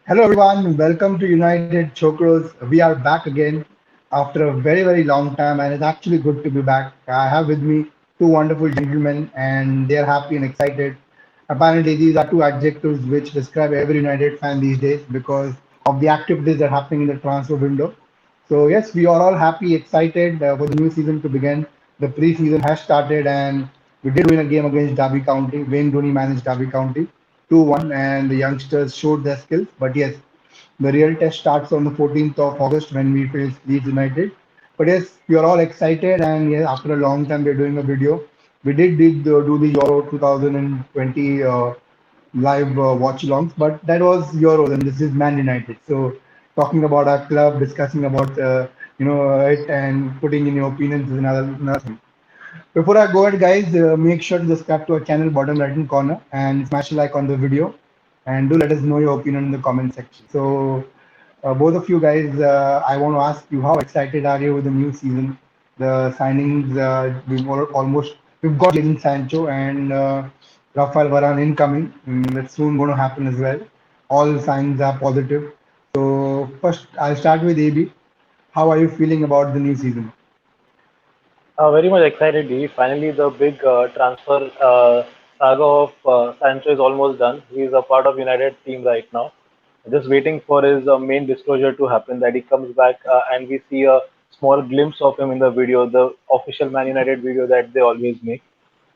Hello everyone, welcome to United Chokros. We are back again after a very long time, and it's actually good to be back. I have with me two wonderful gentlemen, and they are happy and excited. Apparently, these are two adjectives which describe every United fan these days because of the activities that are happening in the transfer window. So yes, we are all happy, excited for the new season to begin. The pre-season has started, and we did win a game against Derby County. Wayne Rooney managed Derby County 2-1, and the youngsters showed their skills. But yes, the real test starts on the 14th of August when we face Leeds United. But yes, we are all excited, and yes, after a long time, we're doing a video. We did do the Euro 2020 live watch-alongs, but that was Euros, and this is Man United. So talking about our club, discussing about it, and putting in your opinions is another thing. Before I go ahead, guys, make sure to subscribe to our channel, bottom right hand corner, and smash a like on the video, and do let us know your opinion in the comment section. So, both of you guys, I want to ask you, how excited are you with the new season? The signings, almost we've got Jadon Sancho and Rafael Varane incoming. That's soon going to happen as well. All signs are positive. So first, I'll start with AB. How are you feeling about the new season? Very much excited, D. Finally, the big transfer saga of Sancho is almost done. He is a part of United team right now. Just waiting for his main disclosure to happen, that he comes back and we see a small glimpse of him in the video, the official Man United video that they always make.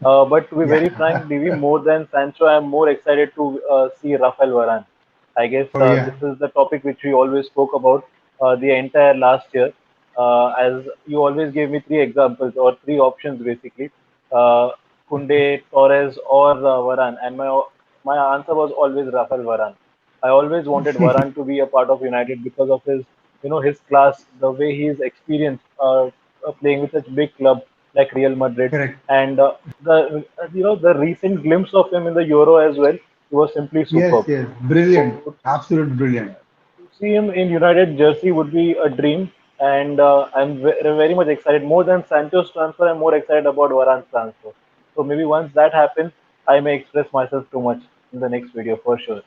But to be very Yeah. frank, DV, more than Sancho, I'm more excited to see Rafael Varane. I guess Oh yeah. this is the topic which we always spoke about the entire last year. As you always gave me three examples or three options basically, uh, Kunde, Torres, or Varane, and my answer was always Rafael Varane. I always wanted Varane to be a part of United because of his, his class, the way he is experienced playing with such big club like Real Madrid, Correct. and the recent glimpse of him in the Euro as well. He was simply Yes, superb. yes. Brilliant. So Absolute brilliant. to see him in United jersey would be a dream, and I'm very much excited. More than Sancho's transfer, I'm more excited about Varane's transfer. So maybe once that happens, I may express myself too much in the next video for sure.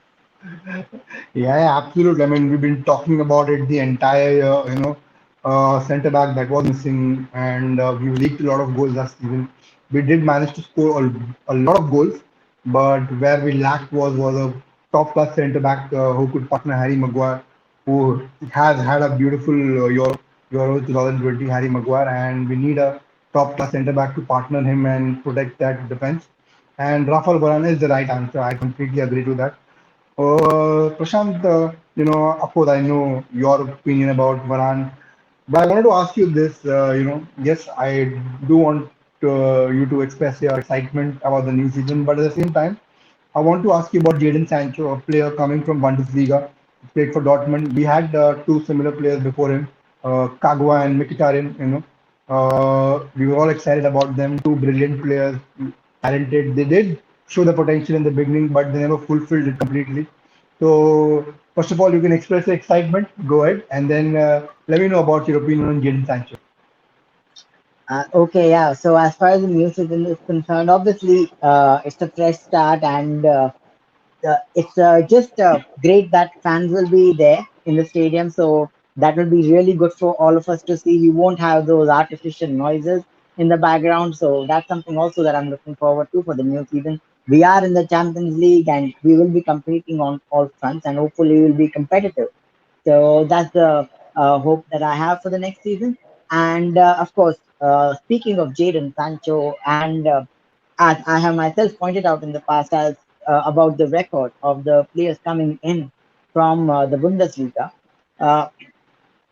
Yeah, absolutely. I mean, we've been talking about it the entire year, center back that was missing, and we leaked a lot of goals last season. We did manage to score a lot of goals, but where we lacked was a top class center back who could partner Harry Maguire, who has had a beautiful Euro 2020, Harry Maguire, and we need a top class center back to partner him and protect that defense. And Rafael Varane is the right answer. I completely agree to that. Prashant, of course, I know your opinion about Varane, but I wanted to ask you this. Yes, I do want you to express your excitement about the new season, but at the same time, I want to ask you about Jadon Sancho, a player coming from Bundesliga, played for Dortmund. We had two similar players before him, Kagwa and Mkhitaryan. We were all excited about them. Two brilliant players, talented. They did show the potential in the beginning, but they never fulfilled it completely. So, first of all, you can express your excitement. Go ahead, and then let me know about your opinion on Jadon Sancho. Okay, yeah. So as far as the new season is concerned, obviously, it's a fresh start, and it's just great that fans will be there in the stadium. So that will be really good for all of us to see. We won't have those artificial noises in the background. So that's something also that I'm looking forward to for the new season. We are in the Champions League, and we will be competing on all fronts, and hopefully, we will be competitive. So that's the hope that I have for the next season. And of course, speaking of Jadon Sancho, and as I have myself pointed out in the past, as about the record of the players coming in from the Bundesliga. Uh,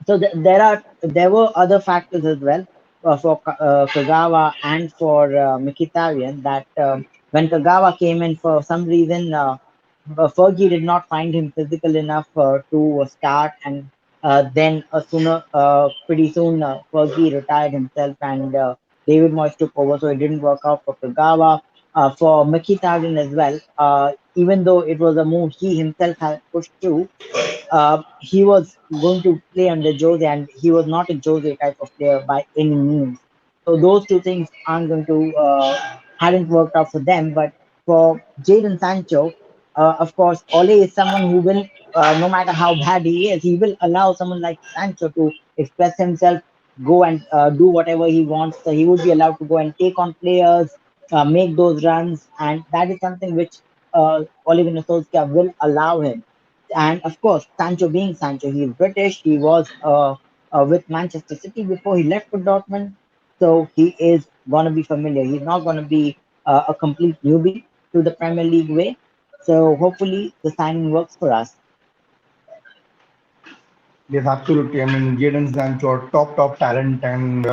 so there were other factors as well for Kagawa and for Mkhitaryan, that when Kagawa came in, for some reason Fergie did not find him physical enough to start, and then pretty soon Fergie retired himself, and David Moyes took over, so it didn't work out for Kagawa. For Mkhitaryan as well, even though it was a move he himself had pushed through, he was going to play under Jose, and he was not a Jose type of player by any means. So those two things aren't going to hadn't worked out for them. But for Jadon Sancho, of course, Ole is someone who will no matter how bad he is, he will allow someone like Sancho to express himself, go and do whatever he wants. So he would be allowed to go and take on players, make those runs, and that is something which Oliver Solskjaer will allow him. And of course, Sancho being Sancho, he is British. He was with Manchester City before he left for Dortmund, so he is gonna be familiar. He's not gonna be a complete newbie to the Premier League way. So hopefully the signing works for us. Yes, absolutely. I mean, Jadon Sancho, top talent, and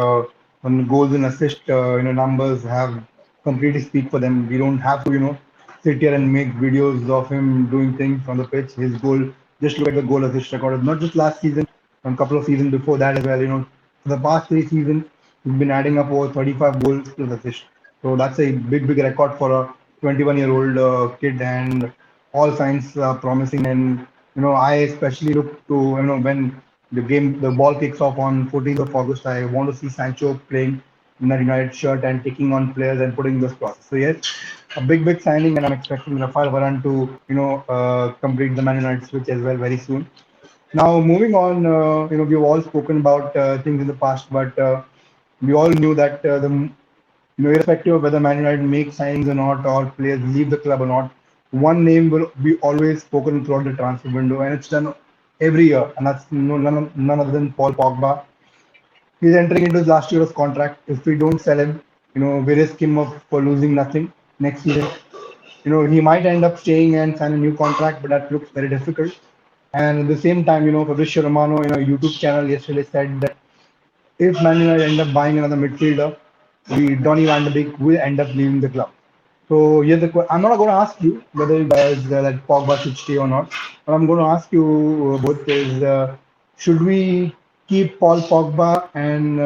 when goals and assist, numbers have completely speak for them. We don't have to, sit here and make videos of him doing things on the pitch. His goal, just look at the goal assist record. Not just last season, a couple of seasons before that as well. For the past 3 seasons, he's been adding up over 35 goals plus assists. So that's a big record for a 21-year-old kid, and all signs are promising. And I especially look to when the ball kicks off on 14th of August. I want to see Sancho playing in a United shirt and taking on players and putting this process. So yes, a big signing, and I'm expecting Rafael Varane to complete the Man United switch as well very soon. Now moving on, we've all spoken about things in the past, but we all knew that irrespective of whether Man United make signings or not, or players leave the club or not, one name will be always spoken throughout the transfer window, and it's done every year, and that's none other than Paul Pogba. He's entering into his last year of contract. If we don't sell him, we risk him of for losing nothing next season. He might end up staying and sign a new contract, but that looks very difficult. And at the same time, Fabrizio Romano in a YouTube channel yesterday said that if Man United end up buying another midfielder, Donny van de Beek will end up leaving the club. So here's I'm not going to ask you whether you guys that Pogba should stay or not, but I'm going to ask you both is should we keep Paul Pogba and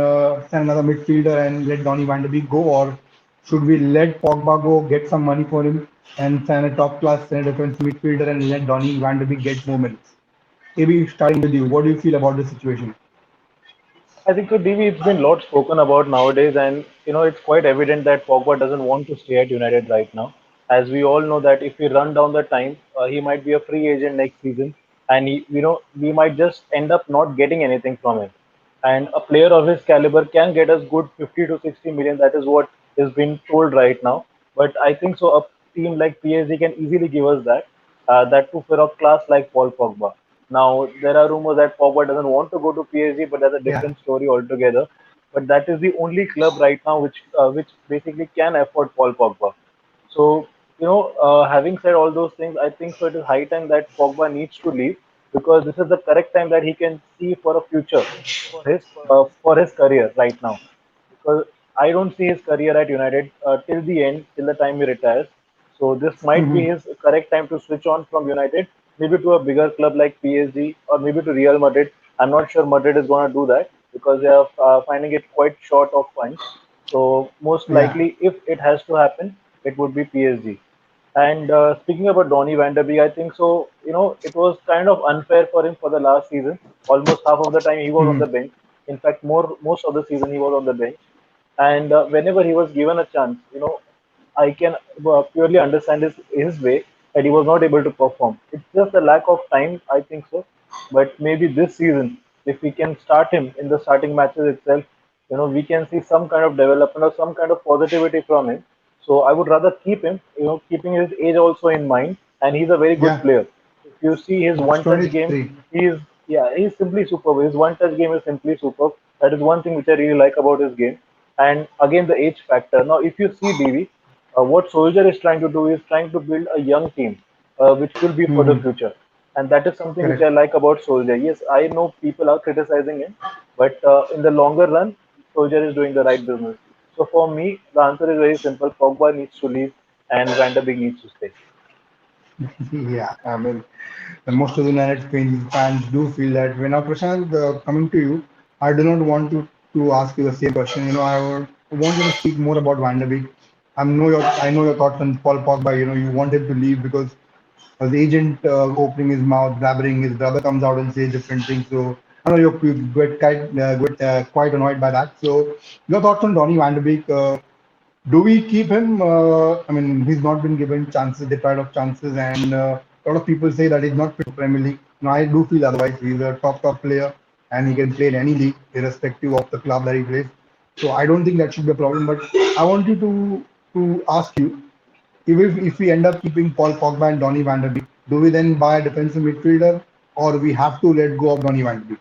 sign another midfielder and let Donny van de Beek go, or should we let Pogba go, get some money for him, and sign a top class center defensive midfielder and let Donny van de Beek get more minutes? Maybe starting with you, what do you feel about this situation? I think so, DV, it's been a lot spoken about nowadays, and it's quite evident that Pogba doesn't want to stay at United right now. As we all know that if we run down the time, he might be a free agent next season, and we might just end up not getting anything from him. And a player of his caliber can get us good 50 to 60 million. That is what is being told right now. But I think so. A team like PSG can easily give us that. That too for a class like Paul Pogba. Now there are rumors that Pogba doesn't want to go to PSG, but that's a Yeah. different story altogether. But that is the only club right now which basically can afford Paul Pogba. So, having said all those things, I think so it is high time that Pogba needs to leave because this is the correct time that he can see for a future for his career right now. Because I don't see his career at United till the end, till the time he retires. So this might be Mhm. his correct time to switch on from United, maybe to a bigger club like PSG or maybe to Real Madrid. I'm not sure Madrid is going to do that because they are finding it quite short of funds. So most Yeah. likely, if it has to happen, it would be PSG. And speaking about Donny van der Beek, I think so. It was kind of unfair for him for the last season. Almost half of the time he was on Mhm. the bench. In fact, most of the season he was on the bench. And whenever he was given a chance, I can purely understand his way that he was not able to perform. It's just a lack of time, I think so. But maybe this season, if we can start him in the starting matches itself, we can see some kind of development or some kind of positivity from him. So I would rather keep him, keeping his age also in mind, and he's a very good Yeah. player. If you see his It's one-touch game, 23. he's yeah, he's simply superb. His one-touch game is simply superb. That is one thing which I really like about his game. And again, the age factor. Now, if you see DV, what Soldier is trying to do is trying to build a young team, which will be for the Mhm. future. And that is something which I Correct. like about Soldier. Yes, I know people are criticizing him, but in the longer run, Soldier is doing the right business. So for me, the answer is very simple. Pogba needs to leave, and Van der Beek needs to stay. Yeah, I mean, most of the United fans do feel that way. Now, Prashant, coming to you, I do not want to ask you the same question. Want you to speak more about Van der Beek. I know your thoughts on Paul Pogba. You want him to leave because his agent opening his mouth, blabbering, his brother comes out and says different things. So I know you get quite annoyed by that. So your thoughts on Donny Van der Beek? Do we keep him? I mean, he's not been given chances, deprived of chances, and lot of people say that he's not fit for Premier League. No, I do feel otherwise. He's a top player and he can play in any league irrespective of the club that he plays. So I don't think that should be a problem. But I want you to ask you, if we end up keeping Paul Pogba and Donny van der Beek, do we then buy a defensive midfielder or we have to let go of Donny van der Beek?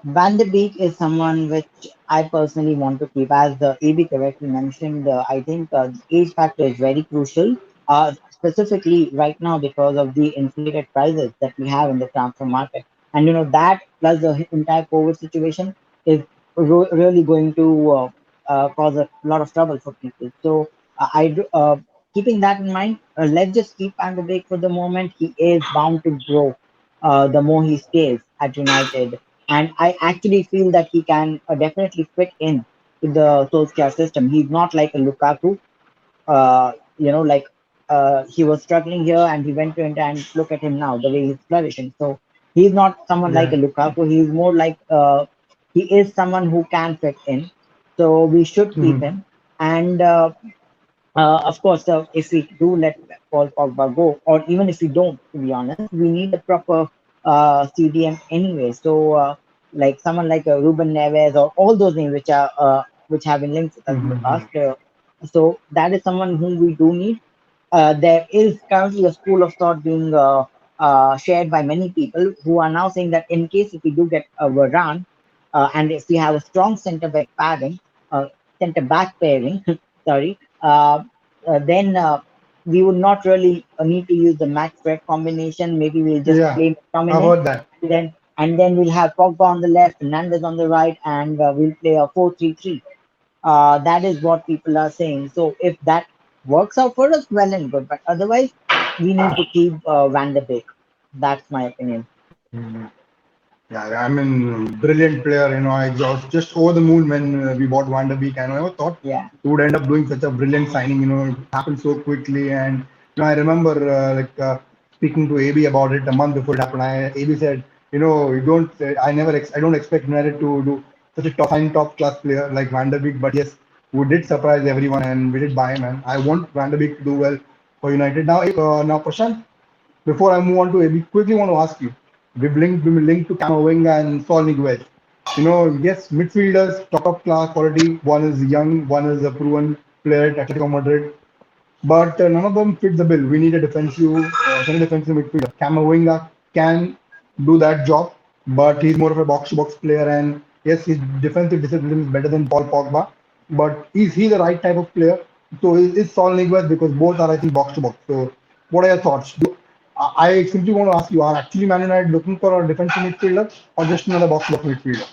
Van de Beek is someone which I personally want to keep. As the AB correctly mentioned, I think the age factor is very crucial, specifically right now because of the inflated prices that we have in the transfer market. And that plus the entire COVID situation is really going to cause a lot of trouble for people. So keeping that in mind, let's just keep Van de Beek for the moment. He is bound to grow the more he stays at United, and I actually feel that he can definitely fit in to the Solskjaer system. He's not like a Lukaku, like he was struggling here and he went to Inter, and look at him now, the way he's flourishing. So he's not someone like a Yeah. Lukaku. He's more like he is someone who can fit in. So we should keep Mhm. him. And of course, if we do let Paul Pogba go, or even if we don't, to be honest, we need a proper CDM anyway. So, like someone like Ruben Neves or all those names which have been linked with us in the Mhm. past. So that is someone whom we do need. There is currently a school of thought being shared by many people who are now saying that in case if we do get a Varane, and if we have a strong center back pairing, sorry, then we would not really need to use the max spread combination. Maybe we'll just Yeah. play I've McTominay, heard that. and then we'll have Pogba on the left, Fernandez on the right, and we'll play a 4-3-3. That is what people are saying. So if that works out for us, well and good. But otherwise, we need to keep Van de Beek. That's my opinion. Mhm. Yeah, I mean, brilliant player. I was just over the moon when we bought Van der Beek, and I never thought Yeah. we would end up doing such a brilliant signing. It happened so quickly, and I remember speaking to AB about it a month before it happened. AB said, you don't. I don't expect United to do such a top class player like Van der Beek, but yes, we did surprise everyone, and we did buy him. And I want Van der Beek to do well for United. Now, Prashant, before I move on to AB, quickly want to ask you. We've linked to Camavinga and Sol Niguez. Yes, midfielders, top class quality. One is young, one is a proven player at Atletico Madrid. But none of them fit the bill. We need a defensive midfielder. Camavinga can do that job, but he's more of a box-to-box player. And yes, his defensive discipline is better than Paul Pogba. But is he the right type of player? So is Sol Niguez, because both are, I think, box-to-box. So what are your thoughts? I simply want to ask you: Are actually Man United looking for a defensive midfielder or just another box-to-box midfielder?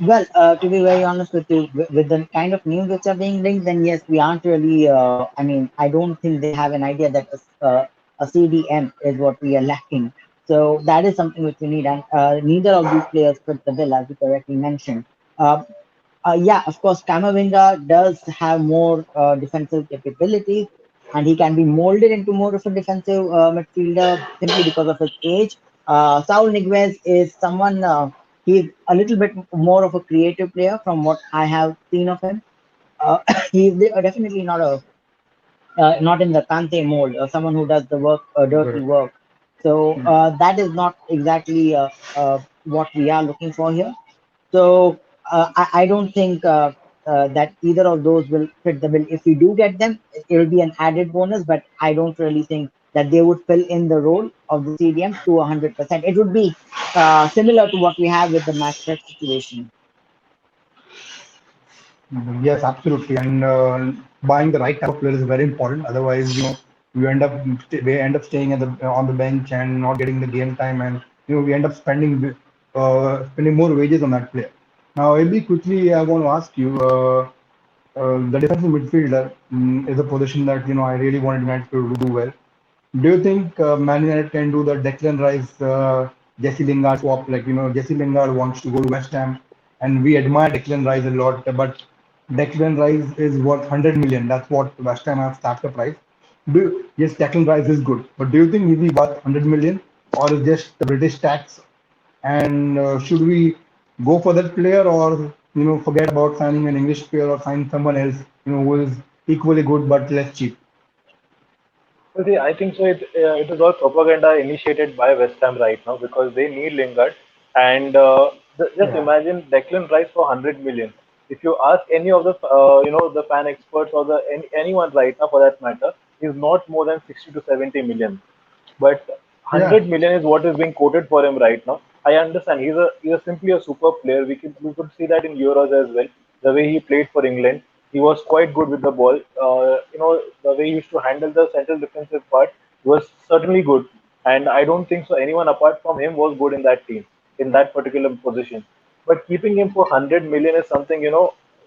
Well, to be very honest with you, with the kind of news which are being linked, then yes, we aren't really. I mean, I don't think they have an idea that a CDM is what we are lacking. So that is something which we need, and neither of these players fit the bill, as you correctly mentioned. Uh, yeah, of course, Camavinga does have more defensive capabilities, and he can be molded into more of a defensive midfielder simply because of his age. Saul Niguez is someone, he's a little bit more of a creative player from what I have seen of him. Uh, he's definitely not in the Kante mold, someone who does the work, dirty Good. work. So that is not exactly what we are looking for here. So I don't think that either of those will fit the bill. If we do get them, it will be an added bonus, but I don't really think that they would fill in the role of the CDM to 100%. It would be similar to what we have with the Max situation. Yes, absolutely. And buying the right type of player is very important. Otherwise, we end up staying on the bench and not getting the game time, and we end up spending more wages on that player. Now, maybe quickly, I want to ask you. The defensive midfielder is a position that I really wanted United to do well. Do you think Man United can do the Declan Rice, Jesse Lingard swap? Like, Jesse Lingard wants to go to West Ham, and we admire Declan Rice a lot, but Declan Rice is worth 100 million. That's what West Ham have stacked the price. Yes, Declan Rice is good, but do you think he's worth 100 million, or is just the British tax? And should we go for that player, or forget about signing an English player or sign someone else, who is equally good but less cheap? Well, see, I think so. It is all propaganda initiated by West Ham right now because they need Lingard, and just Yeah, imagine Declan Rice for 100 million. If you ask any of the the fan experts or anyone right now for that matter, he's not more than 60 to 70 million. But yeah, 100 million is what is being quoted for him right now. I understand he's simply a super player. We could see that in Euros as well. The way he played for England, he was quite good with the ball. The way he used to handle the central defensive part was certainly good. And I don't think so anyone apart from him was good in that team in that particular position. But keeping him for 100 million is something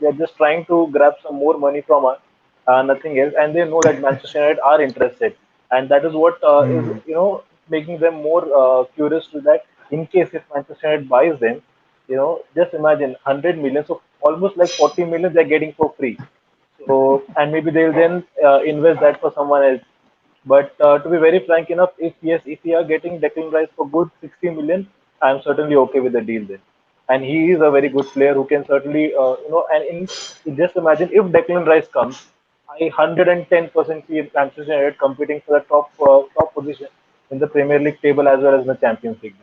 they're just trying to grab some more money from us, nothing else. And they know that Manchester United are interested, and that is what is mm, making them more curious to that. In case if Manchester United buys them, just imagine 100 million, so almost like 40 million they're getting for free. So, and maybe they'll then invest that for someone else. But to be very frank enough, if yes, if we are getting Declan Rice for good 60 million, I'm certainly okay with the deal then. And he is a very good player who can certainly, just imagine if Declan Rice comes, I 110% see Manchester United competing for the top position in the Premier League table as well as the Champions League.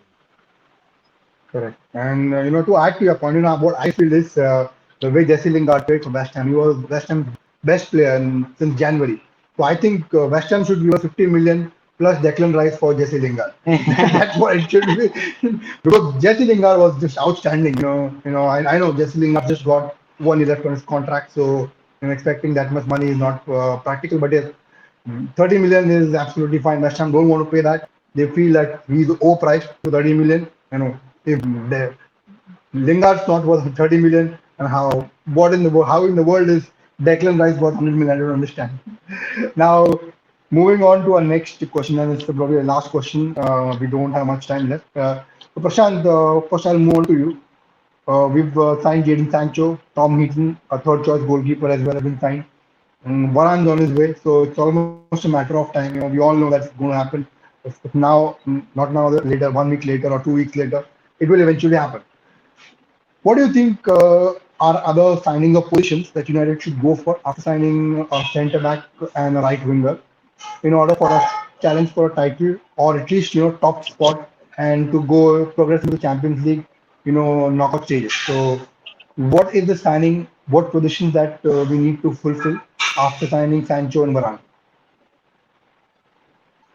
correct. And to add to your point, what I feel is the way Jesse Lingard played for West Ham. He was West Ham's best player since January. So I think West Ham should give us 50 million plus Declan Rice for Jesse Lingard. That's what it should be. Because Jesse Lingard was just outstanding. I know Jesse Lingard just got 1 year left on his contract, so expecting that much money is not practical. But yes, 30 million is absolutely fine. West Ham don't want to pay that. They feel that he's overpriced to 30 million. If the Lingard's not worth 30 million, and how in the world is Declan Rice worth 100 million? I don't understand. Now, moving on to our next question, and it's probably the last question. We don't have much time left. So Prashant, first I'll move on to you. We've signed Jadon Sancho, Tom Heaton, a third choice goalkeeper as well has been signed. Varane's on his way, so it's almost a matter of time. We all know that's going to happen. If now, not now, later, 1 week later or 2 weeks later, it will eventually happen. What do you think are other signings of positions that United should go for after signing a centre back and a right winger in order for us challenge for a title or at least top spot and to go progress in the Champions League, knockout stages. So, what is the signing? What positions that we need to fulfill after signing Sancho and Varane?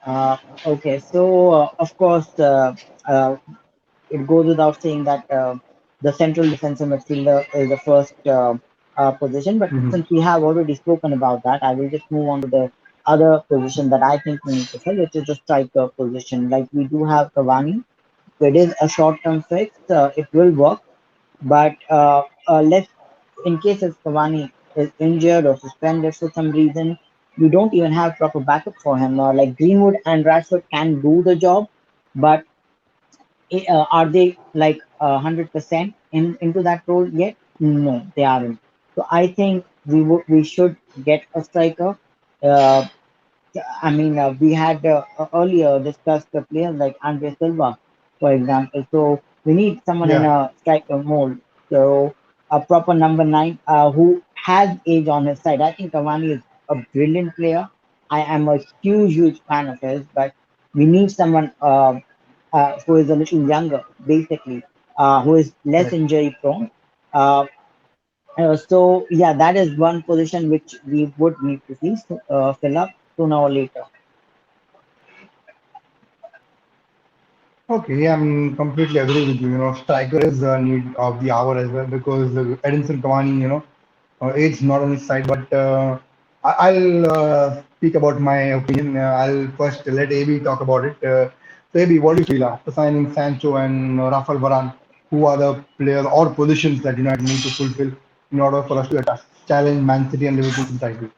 Uh, okay, so of course, it goes without saying that the central defensive midfielder is the first position. But Mhm. since we have already spoken about that, I will just move on to the other position that I think we need to fill, which is the striker position. Like we do have Cavani. It is a short-term fix. It will work, but let's in case if Cavani is injured or suspended for some reason, we don't even have proper backup for him. Like Greenwood and Rashford can do the job, but are they like 100% in into that role yet? No, they aren't. So I think we should get a striker. Uh, I mean, we had earlier discussed the players like Andre Silva, for example. So we need someone in Yeah, a striker mold. So a proper number nine who has age on his side. I think Cavani is a brilliant player. I am a huge fan of his, but we need someone who is a little younger, basically, who is less correct. injury prone. Uh, so yeah, that is one position which we would need to fill up sooner or later. Okay, yeah, I'm completely agree with you. Striker is the need of the hour as well because Edinson Cavani, age not on his side. But I'll speak about my opinion. I'll first let AB talk about it. So AB, what do you feel after signing Sancho and Rafael Varane? Who are the players or positions that United need to fulfill in order for us to challenge Man City and Liverpool for the title?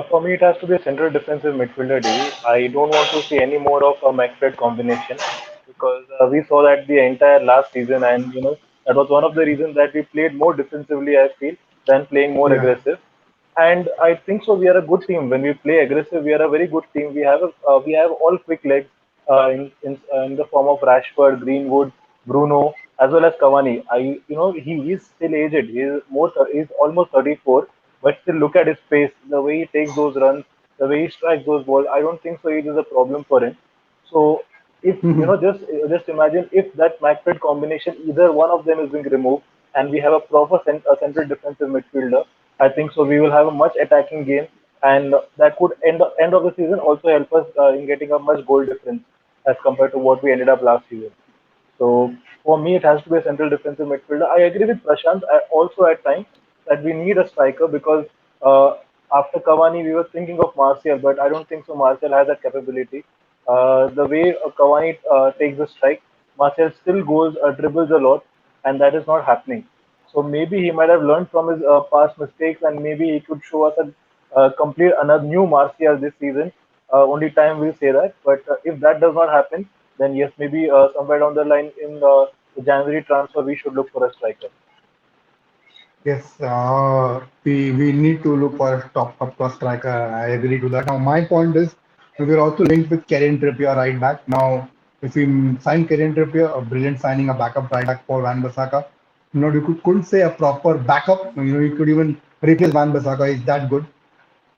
For me, it has to be a central defensive midfielder, Davey. I don't want to see any more of a McFred combination because we saw that the entire last season, and that was one of the reasons that we played more defensively. I feel than playing more Yeah, aggressive, and I think so. We are a good team when we play aggressive. We are a very good team. We have all quick legs in the form of Rashford, Greenwood, Bruno, as well as Cavani. He is still aged. He's almost 34, but still look at his pace, the way he takes those runs, the way he strikes those balls, I don't think so it is a problem for him. So if just imagine if that McFred combination, either one of them is being removed, and we have a proper a central defensive midfielder, I think so we will have a much attacking game, and that could end of the season also help us in getting a much goal difference as compared to what we ended up last season. So for me, it has to be a central defensive midfielder. I agree with Prashant also at times that we need a striker because uh, after Cavani, we were thinking of Martial, but I don't think so. Martial has that capability. The way Cavani takes the strike, Martial still goes dribbles a lot, and that is not happening. So maybe he might have learned from his past mistakes, and maybe he could show us a complete another new Martial this season. Only time will say that. But if that does not happen, then yes, maybe somewhere down the line in the January transfer, we should look for a striker. Yes, we need to look for a top class striker. I agree to that. Now, my point is we are also linked with Kieran Trippier right back. Now, if we sign Kieran Trippier, a brilliant signing, a backup right back for Van Bissaka. You couldn't say a proper backup. You could even replace Van Bissaka. Is that good?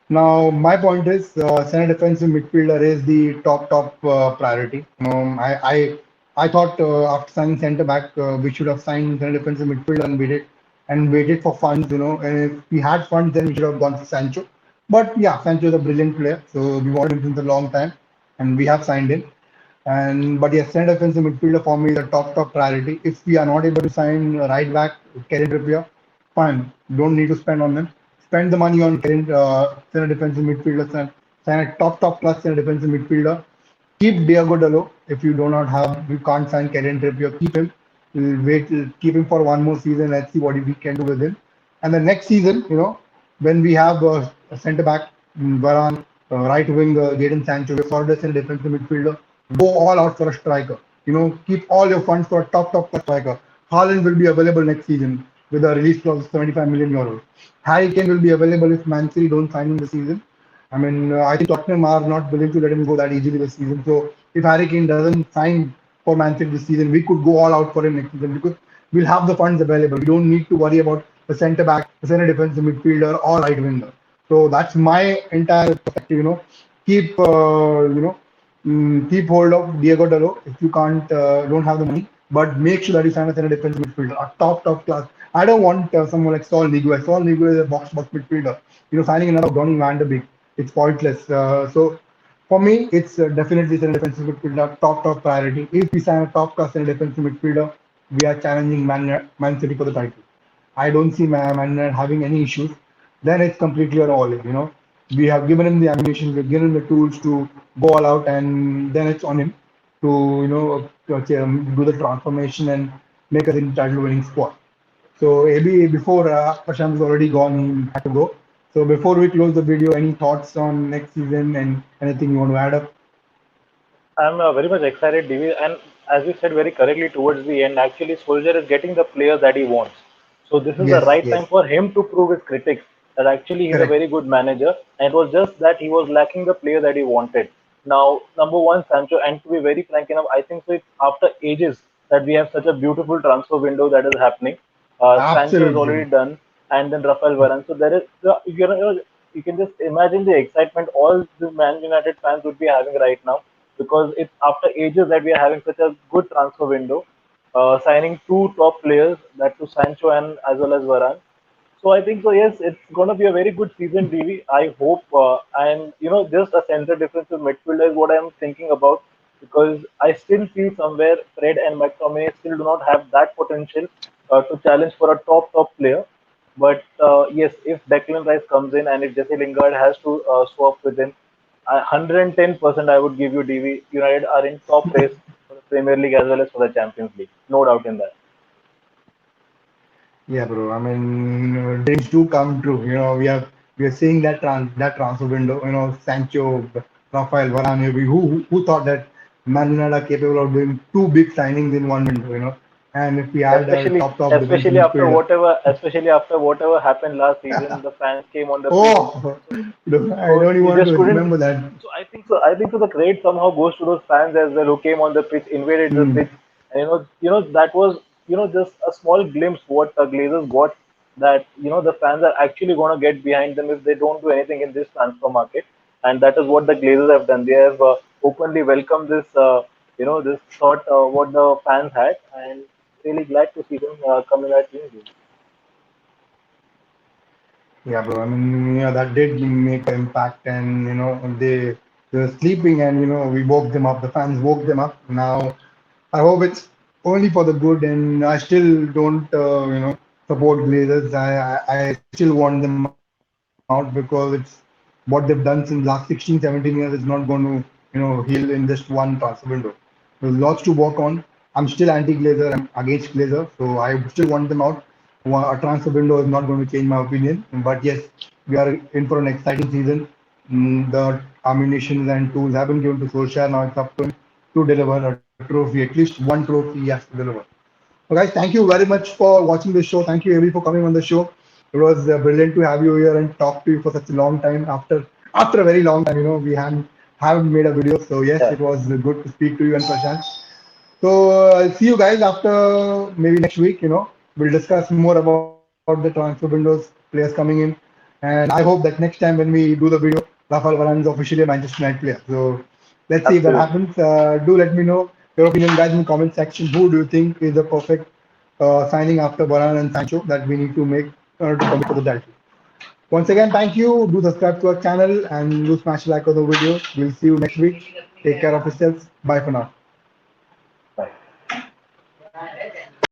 Now, my point is, center defensive midfielder is the top priority. I thought after signing center back, we should have signed center defensive midfielder and waited for funds. And if we had funds, then we should have gone for Sancho. But yeah, Sancho is a brilliant player, so we wanted him since a long time, and we have signed him. And but yes, center defensive midfielder for me is the top priority. If we are not able to sign right back Kevin Trippier, fine, don't need to spend on them. Spend the money on center defensive midfielder. Sign a top class center defensive midfielder. Keep Diego Dallo. If you do not have, you can't sign Kevin Trippier. Keep him. We'll wait, keep him for one more season. Let's see what we can do with him. And the next season, when we have a centre back, Varane, right wing, Jadon Sancho, we sorted as a defensive midfielder. Go all out for a striker. Keep all your funds for a top striker. Haaland will be available next season with a release clause of 75 million euros. Harry Kane will be available if Man City don't sign him this season. I mean, I think Tottenham are not willing to let him go that easily this season. So if Harry Kane doesn't sign for Man City this season, we could go all out for him next season because we'll have the funds available. We don't need to worry about the centre back, the centre defensive midfielder, or right winger. So that's my entire perspective. Keep keep hold of Diego Dallo if you don't have the money, but make sure that you sign a center defensive midfielder, a top class. I don't want someone like Saul Niguez. Saul Niguez is a box midfielder. Signing another Donny Van de Beek, it's pointless. So for me, it's definitely center defensive midfielder, top priority. If we sign a top class center defensive midfielder, we are challenging Man City for the title. I don't see Man United having any issues. Then it's completely on all. We have given him the ammunition, we've given him the tools to go all out, and then it's on him to do the transformation and make us in title winning squad. So maybe before Prashant is already gone, he had to go. So before we close the video, any thoughts on next season and anything you want to add up? I'm very much excited, Divi, and as you said very correctly towards the end, actually Solskjaer is getting the players that he wants. So this is the Yes, right yes, time for him to prove his critics that actually he's a correct. very good manager, and it was just that he was lacking the player that he wanted. Now, number one, Sancho, and to be very frank enough, I think so it's after ages that we have such a beautiful transfer window that is happening. Sancho is Absolutely. already done, and then Rafael Varane. So there is, you can just imagine the excitement all the Man United fans would be having right now because it's after ages that we are having such a good transfer window, signing two top players, that to Sancho and as well as Varane. So I think so. Yes, it's going to be a very good season, DV. I hope, and just a center defensive midfielder is what I'm thinking about because I still feel somewhere Fred and McTominay still do not have that potential to challenge for a top player. But yes, if Declan Rice comes in and if Jesse Lingard has to swap with him, 110% I would give you DV. United are in top race for the Premier League as well as for the Champions League. No doubt in that. Yeah, bro. I mean, dreams do come true. We are seeing that transfer window. Sancho, Rafael Varane. Who thought that Man United are capable of doing two big signings in one window? And if we had a Especially, top defensive especially after midfielder. whatever, especially after whatever happened last season, the fans came on the pitch. Oh, So, I so don't even you want just to couldn't. remember that. So I think so. I think so. The credit somehow goes to those fans as well who came on the pitch, invaded the Hmm. pitch, and that was just a small glimpse what the Glazers got. That the fans are actually going to get behind them if they don't do anything in this transfer market. and that is what the Glazers have done. They have openly welcomed this, this thought what the fans had, and really glad to see them come in that team. Yeah, bro. I mean, that did make an impact, and they were sleeping, and we woke them up. The fans woke them up. Now, I hope it's only for the good, and I still don't, support Glazers. I still want them out because it's what they've done since last 16, 17 years is not going to, heal in just one transfer window. There's lots to work on. I'm still anti-Glazer. I'm against Glazer, so I still want them out. A transfer window is not going to change my opinion. But yes, we are in for an exciting season. The ammunition and tools have been given to Solskjaer. Now it's up to him to deliver a trophy, at least one trophy he has to deliver. So guys, thank you very much for watching this show. Thank you, Avery, for coming on the show. It was brilliant to have you here and talk to you for such a long time. After a very long time, we haven't made a video. So yes, Yeah, it was good to speak to you and Prashant. So I'll see you guys after maybe next week. We'll discuss more about the transfer windows, players coming in, and I hope that next time when we do the video, Rafael Varane is officially a Manchester United player. So let's see if that absolutely. happens. Do let me know your opinion, guys, in the comment section. Who do you think is the perfect signing after Varane and Sancho that we need to make to compete for the title? Once again, thank you. Do subscribe to our channel and do smash like on the video. We'll see you next week. Take care of yourselves. Bye for now.